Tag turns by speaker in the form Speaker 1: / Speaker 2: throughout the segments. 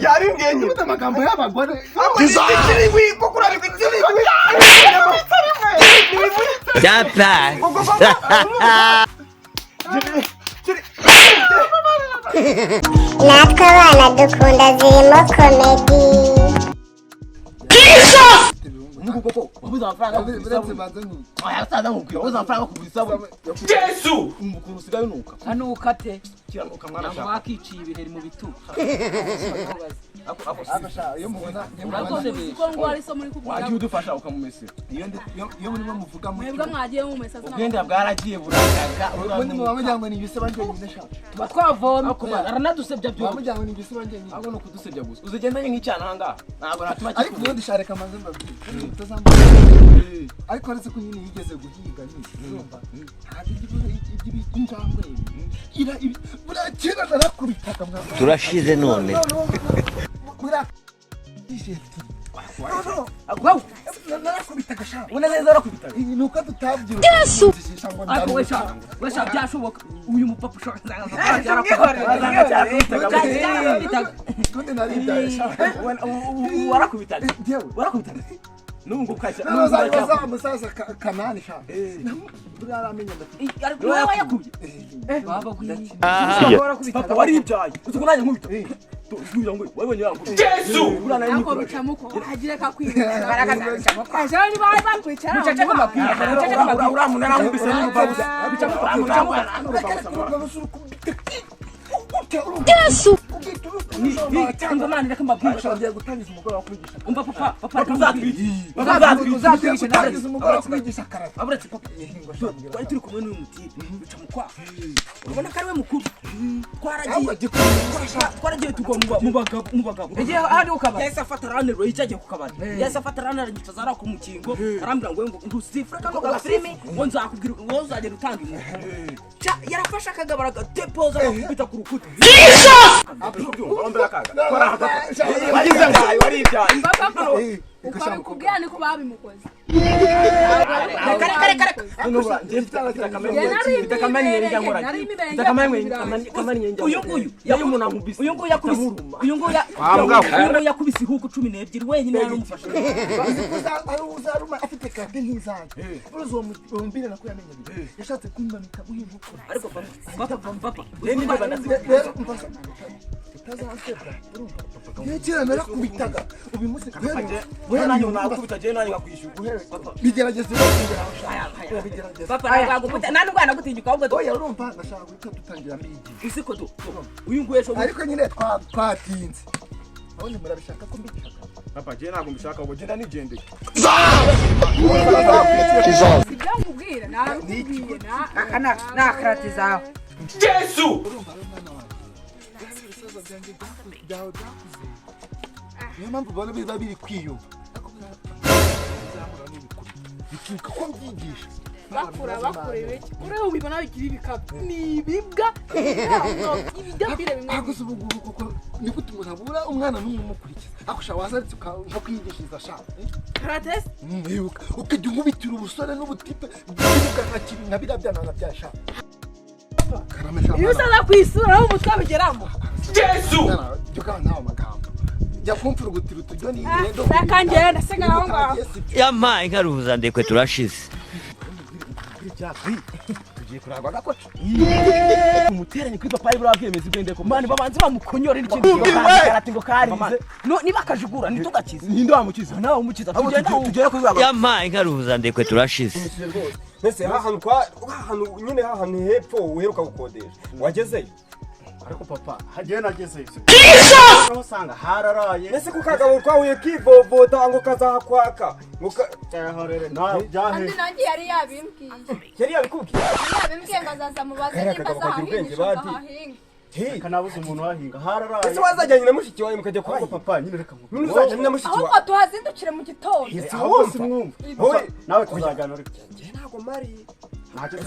Speaker 1: yari ngenye
Speaker 2: Uta magambo y'abagore.
Speaker 1: Kiri wiko kurari kwiziri.
Speaker 3: Dapa.
Speaker 4: Natwe abana dukunda Zirimo comedy.
Speaker 1: Umugabo wabuze amafaranga
Speaker 2: Uretse bazanye.
Speaker 1: aya saza nkubwira wabuze amafaranga kugurisa bo Yesu umukuru usigaye nuka
Speaker 5: Hanuka te
Speaker 1: kiranuka mwana
Speaker 5: ntabwo
Speaker 1: shaka
Speaker 5: wakiciye ibiheri mu bitugu
Speaker 2: Abasha iyo mubona
Speaker 5: urakoze kuko ngo ari so muri kubwira
Speaker 1: wagiye udufasha ukamumese
Speaker 2: iyo muri mvuga mu
Speaker 5: mwebwe mwagiye mu mesa
Speaker 1: ubwenda bwaragiye buragaga
Speaker 2: ubundi mu bamujyango ni ibise banje nyine shaka
Speaker 5: tuba twavomye aranadusebya byo
Speaker 2: bamujyango ni ibise banje nyine
Speaker 1: ahubwo no kudusebya gusa uzigendanye nk'icyana hanga ntabwo natuma
Speaker 2: ariko ubundi shareka manze mbabwira utazamba ariko aretse ko nyine yigeze guhiga nyine urumva hadi iby'injangwe ira burakira narakubitaga mwa
Speaker 3: Turashize none.
Speaker 5: agwaw
Speaker 2: narakubitaga shaka
Speaker 1: unezeza arakubitaga
Speaker 2: nuko tutabyiruka
Speaker 5: Yesu ariko wesha byashoboka uyu mupapa ushaka
Speaker 2: none nari shaka
Speaker 1: warakubitaga warakubitaga nungu kacha
Speaker 2: naza musaza kanani shaka buraramenya ndafite
Speaker 5: ariko wowe yakubye baba guyi
Speaker 1: papa waribyaye uzukunanye nkubita tugira ngo wabonye yangu Yesu
Speaker 5: ariko bicamuko hagire ka kwibera barakazamuko ajani bari bakwicara mucaca ko mabwira
Speaker 1: uramunara nkubise n'umubabuza bicamuko
Speaker 5: Yesu ni cyangwa mani reka mbabwira
Speaker 2: ushobora gutangiza umugore wa kwigisha
Speaker 5: umva papa
Speaker 2: uzatwigisha natangiza umugore wa kwigisha karate
Speaker 5: aburetse papa twari turi kumwe n'uyu mutipe bica mu kwa urabona ko ari we mukuru twaragiye tugwa mu bagabo egiye ahandi ukabara yahise afata ranero yicagiye ku kabari yahise afata ranero arangiza zara ku mukingo arambwira ngo ntusifura kano ga filime ngo nzakubwira ngo uzagenda utanga inkuru yarafashe akagabara agatepoza akakubita ku rukuta
Speaker 1: wagize ngayo waribyaye
Speaker 5: ukabikubwira niko babimukoze uyu yakubise ihugu 12 wenyine yaramufashe
Speaker 2: uzaruma afite karte nk'izanjye uruzi uwo mumbire nako yamenye yashatse kumanika uyivuko
Speaker 5: ariko papa
Speaker 2: rero mfasha utazasebwa urumva yekera narakubitaga ubimuze
Speaker 1: wewe nanyo nakubita je nanyo ngakwishyura
Speaker 2: bigerageze bigerageze
Speaker 5: papa nagukubita nani ngwana gutinyuka ahubwo
Speaker 2: oya urumva ndashaka guhita dutangira mbigi
Speaker 5: isiko do uyu nguye sho
Speaker 2: ariko nyine twatinze abone murabishaka ko mbigisha
Speaker 1: papa je ntabwo mbishaka ngo genda nigendeye
Speaker 5: sibyo mubwira narubwiye na karate zawe
Speaker 1: Yesu
Speaker 2: urumva mwana wawe ibisaza byanjye byakuze niyo mpamvu ubona biba biri kwiyumva bituruka ko mbyigisha
Speaker 6: bakura ibiki ureba ubibona bigira ibikapu ni ibibwa ibidapire bimwe
Speaker 2: aguze ubuguru kuko ni gute umuntu abura umwana n'umwe umukurikiza akusha wazaritse nko kwigishiriza shaka
Speaker 6: karate
Speaker 2: ukajya umubitira ubusore n'ubutipe bw'ibuga nka biriya byana byashaka
Speaker 6: iyo usaza kwisura aho umutwe abigeramo
Speaker 1: Yesu
Speaker 2: byo kandi nawe amagambo jya kumfura ugutira uturyo ni
Speaker 6: rendo nakangera ndasega aho ngaho
Speaker 3: Yampaye nkaruhuza ndekwe turashize.
Speaker 1: tugiye kuragwa gakoca umuteranye kuri papa ibura bwemeza ibwende ko mani babanze bamukonyore n'ikintu karate ngo karize niba akajugura ntitugakize ninde wamukiza nawe umukiza tugenda kuri rwagwa
Speaker 3: Yampaye nkaruhuza ndekwe turashize.
Speaker 7: Nese hahantu nyine hahantu hepfo uheruka gukodesha wagezeyo
Speaker 1: ariko papa hagiye nagezeyo usanga hararaye
Speaker 7: nese kukagabo twahuye kivovota ngo kazahakwaka ngo
Speaker 1: cyahorere nawe byahe
Speaker 6: andi nanjye yari yabimbwiye
Speaker 7: yari yabikubwiye
Speaker 6: yabimbwiye ngo azaza mubaze niba azahahinga
Speaker 1: kanabuze umuntu wahinga hararaye
Speaker 7: ese wazajyanye na mushiki wawe mukajya
Speaker 1: kwa papa nyine reka
Speaker 7: none uzajyanye na mushiki wawe
Speaker 6: ahubwo tuhazindukire mu gitondo
Speaker 1: hose mwumva
Speaker 7: wowe
Speaker 1: nawe tuzajyana reka
Speaker 7: ntago mari
Speaker 1: ntacyo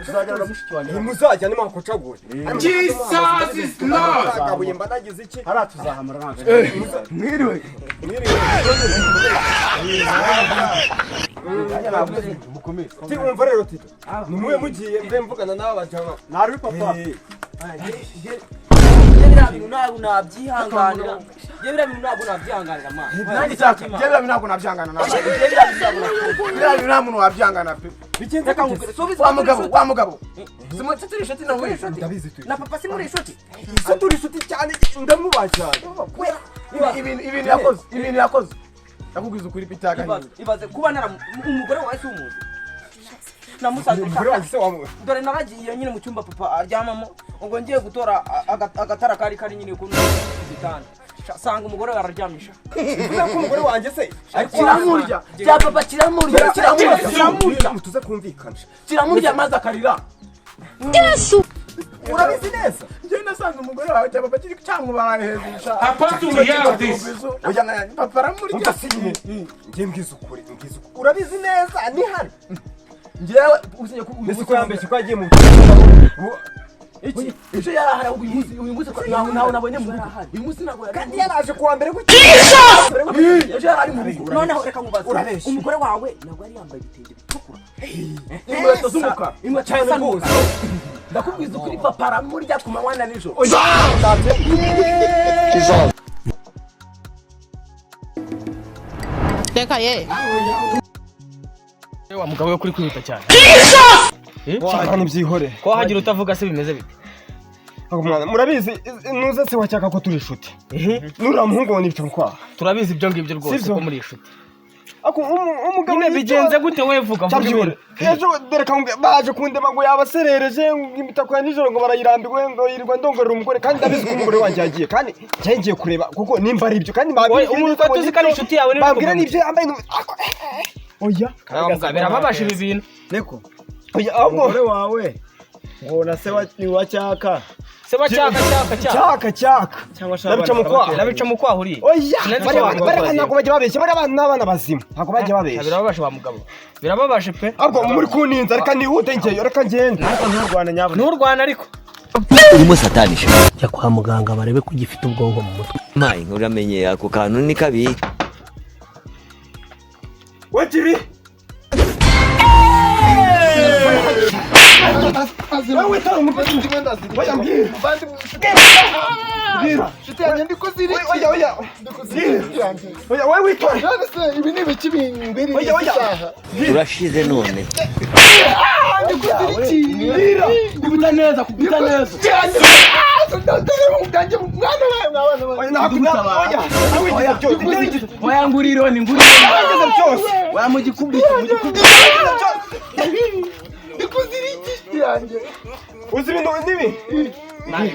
Speaker 1: tuzajyana na mushiki wanjye
Speaker 7: ntimuzajyane mwakocagure
Speaker 1: Jesus is Lord
Speaker 7: akabuye mba nagize iki
Speaker 1: hara tuzahamara ntabwo
Speaker 7: mwiriwe
Speaker 1: mukomeze
Speaker 7: umva rero tito nimwe mugiye mbe mvugana n'aba bajama
Speaker 1: nari papa
Speaker 5: ntabwo nabyihanganira biriya bintu ntabwo nabyihanganira ma
Speaker 1: nanjye cyaka biriya bintu ntabwo nabyihangana nawe biriya bintu nta muntu wabyihangana pe
Speaker 5: bigenze kamubwira
Speaker 1: wa mugabo simutse turi inshuti na muri inshuti
Speaker 5: na papa si muri inshuti
Speaker 7: turi inshuti cyane ndamubaha cyane
Speaker 1: ibintu yakoze yakubwiza ukuri pitaka
Speaker 5: ibaze kuba umugore wawe si umuzi namusanze dore naragiye nyine mu cyumba papa aryamamo ubwo ngiye gutora agatara kari nyine ku gitanda sanga umugore araryamisha
Speaker 7: ko umugore wanjye se
Speaker 1: kiramurya cya papa kiramurya
Speaker 7: tuze kumvikanisha
Speaker 1: kiramurya maze akarira
Speaker 6: Yesu
Speaker 7: urabizi neza
Speaker 1: njye nasanze umugore wawe cya papa kiri cyamubara hejuru sha papa aramurya
Speaker 7: njye mbwiza ukuri urabizi neza ni hano
Speaker 1: njyewe usinye ko
Speaker 7: uyu ko yambeshye ko yagiye mu
Speaker 1: iki ejo yarahara uyu munsi nawe nabonye mu rugo uyu munsi ntabwo
Speaker 7: kandi yaraje kuwa mbere ko
Speaker 1: ejo yarari mu rugo
Speaker 5: noneho reka nkubaze umugore wawe ntabwo yari yambaye ibitenge bitukura
Speaker 1: inkweto z'umukara
Speaker 7: cyane rwose
Speaker 1: ndakubwiza ukuri papa aramurya ku manywa na nijoro
Speaker 6: reka ye
Speaker 5: wa mugabo we kuri kwihuta cyane
Speaker 7: cyane byihore
Speaker 5: ko hagira utavuga se bimeze bite
Speaker 7: murabizi nuze se wacyaka ko turi inshuti nura muhungu wa nibica mukwaha
Speaker 5: turabizi ibyo ngibyo rwose ko muri inshuti
Speaker 7: ako umugabo
Speaker 5: nyine bigenze gute we vuga
Speaker 7: ejo dore kamwe baje kundema ngo yabaserereje imitako ya nijoro ngo barayirambirwe ngo yirirwa ndongorera umugore kandi ndabizi ko umugore wanjye yagiye kandi ngiye kureba kuko nimba ari ibyo kandi
Speaker 5: umuntu tuzi ko ari inshuti yawe ni
Speaker 7: babwira n'ibyo yambaye oya
Speaker 5: birababasha ibi bintu
Speaker 7: neko oya umugore wawe ngo na se wa cyaka
Speaker 5: seba cyaka
Speaker 7: cyangwa
Speaker 5: nabica mu kwaha uriye
Speaker 7: oya bari ntabwo bajya babeshya bari abana n'abana bazima ntabwo bajya babeshya
Speaker 5: birababasha wa mugabo birababashe pe
Speaker 7: ahubwo muri kuninza reka nihute ngeyo reka ngende nturwana nyabona
Speaker 5: nturwana ariko
Speaker 3: urimo satanisha
Speaker 1: jya kwa muganga barebe ko ugifite ubwonko mu mutwe
Speaker 3: mayi uramenye ako kantu ni kabi
Speaker 7: wekiri wewe tara umukozi ndimenda ziri oya mbwira bandi mbwira shiti yanjye ndiko ziri oya oya wewe witora none ibi ni biki bimbiri oya
Speaker 3: turashize none
Speaker 1: kubita neza oya nguriro ni oya mugikubita
Speaker 7: uzi ibintu nibi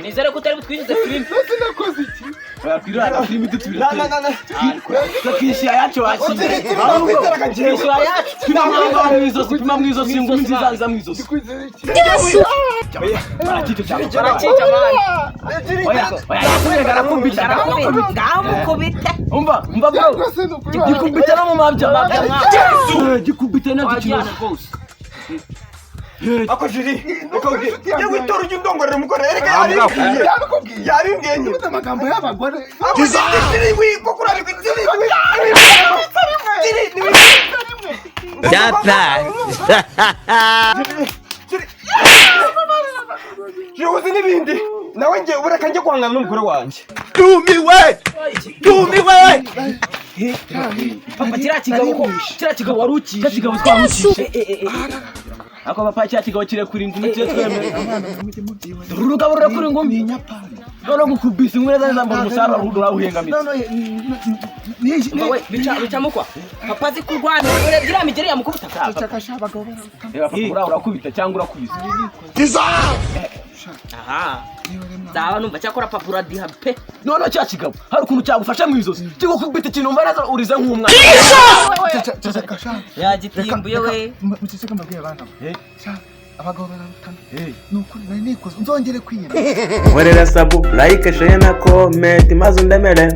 Speaker 5: nizere ko utari butwinjize filime
Speaker 2: nakoze iki
Speaker 1: wakwirara filime dutubira
Speaker 5: tukishyira yacu wakiriye
Speaker 1: tukishyira yacu pima mu izosi ngo nzizaza mu izosi barakica
Speaker 5: ngamukubite
Speaker 1: umva bro gikubita no mu mabya gikubita no gikina rwose
Speaker 7: ako jiri yewe witora ujya undongorera umugore erega yabimbwiye nyine
Speaker 2: amagambo y'abagore
Speaker 7: uzi n'ibindi nawe njye ureka njye guhangana n'umugore wanjye
Speaker 1: tumiwe papa kiriya kigabo wari ukiye kigabo twamukishe ako papa kiriya kigabo kirekura ingumi tuye twemere urugabo rurekura ingumi none gukubisa ingumi neza neza mbona umusaruro urawuhengamira
Speaker 5: bica mukwa papa azi kurwana urebye iriya migeri yamukubita
Speaker 1: urakubita cyangwa urakubisa
Speaker 5: aha zaba numva cyakora papa uradiha pe
Speaker 1: none cya kigabo hari ukuntu cyagufasha mu izosi kigukubita ikintu umva neza urize nk'umwana
Speaker 5: yagitimbuye we
Speaker 2: muceceka mbabwiye abana abagabo bararutana nukuri nari nikoze nzongere kwiyemeza
Speaker 8: nkorera sabu like share na comment maze undemere